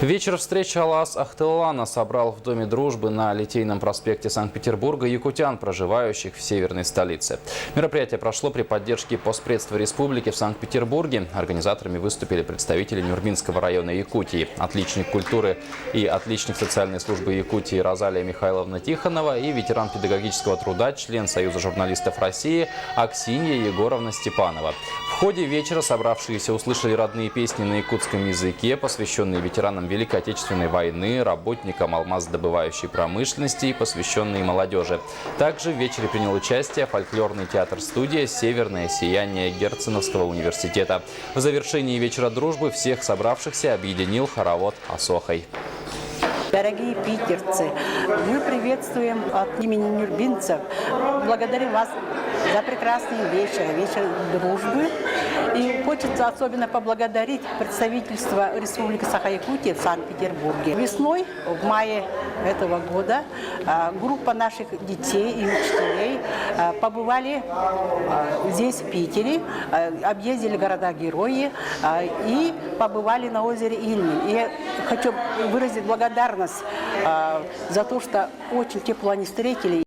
Вечер встречи Алаас Ахтылана собрал в Доме дружбы на Литейном проспекте Санкт-Петербурга якутян, проживающих в северной столице. Мероприятие прошло при поддержке Постпредства Республики в Санкт-Петербурге. Организаторами выступили представители Нюрбинского района Якутии, отличник культуры и отличник социальной службы Якутии Розалия Михайловна Тихонова и ветеран педагогического труда, член Союза журналистов России Аксинья Егоровна Степанова. В ходе вечера собравшиеся услышали родные песни на якутском языке, посвященные ветеранам Великой Отечественной войны, работникам алмаздобывающей промышленности и посвященные молодежи. Также в вечере принял участие фольклорный театр-студия «Северное сияние» Герценовского университета. В завершении вечера дружбы всех собравшихся объединил хоровод «Осохой». Дорогие питерцы, мы приветствуем от имени нюрбинцев. Благодарим вас за прекрасный вечер дружбы. И хочется особенно поблагодарить представительство Республики Саха-Якутия в Санкт-Петербурге. Весной, в мае этого года, группа наших детей и учителей побывали здесь, в Питере, объездили города-герои и побывали на озере Ильмень. И я хочу выразить благодарность за то, что очень тепло они встретили.